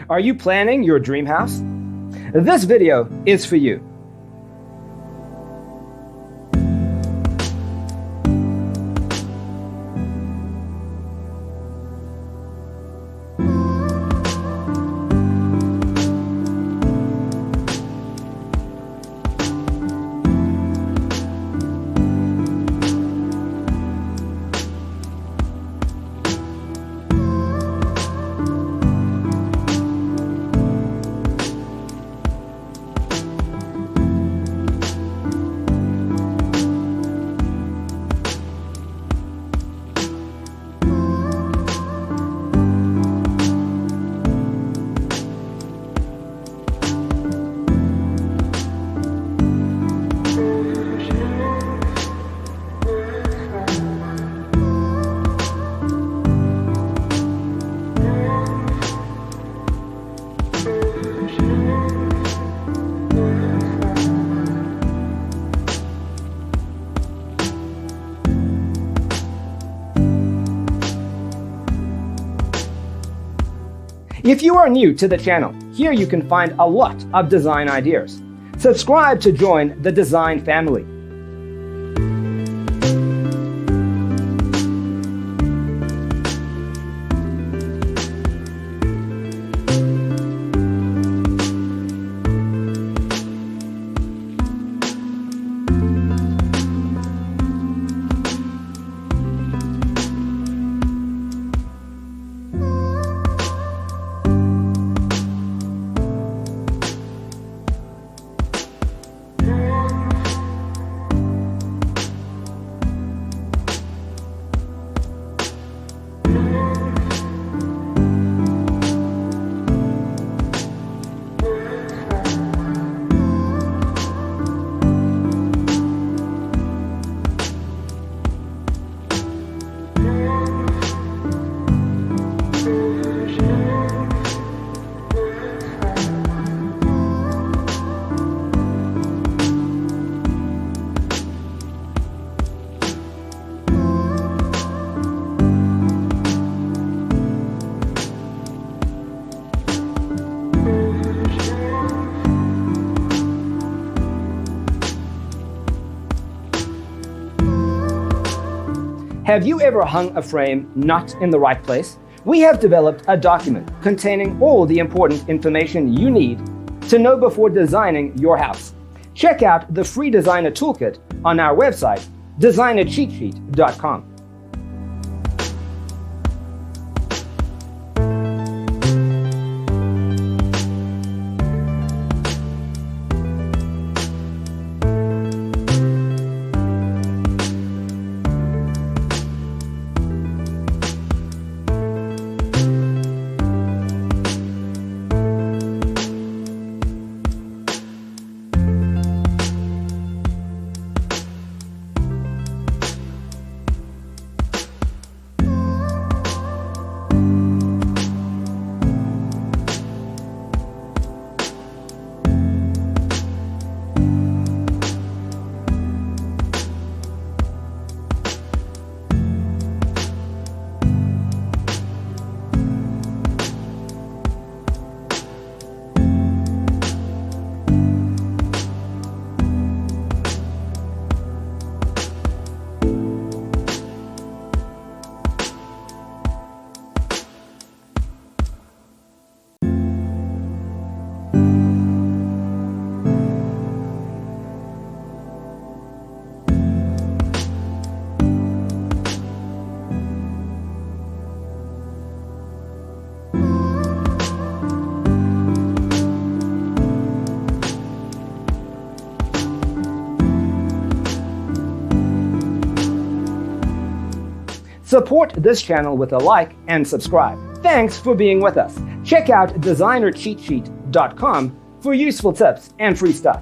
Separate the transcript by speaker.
Speaker 1: Are you planning your dream house? This video is for you. If you are new to the channel, here you can find a lot of design ideas. Subscribe to join the design family. Have you ever hung a frame not in the right place? We have developed a document containing all the important information you need to know before designing your house. Check out the free designer toolkit on our website, designercheatsheet.com. Support this channel with a like and subscribe. Thanks for being with us. Check out designercheatsheet.com for useful tips and free stuff.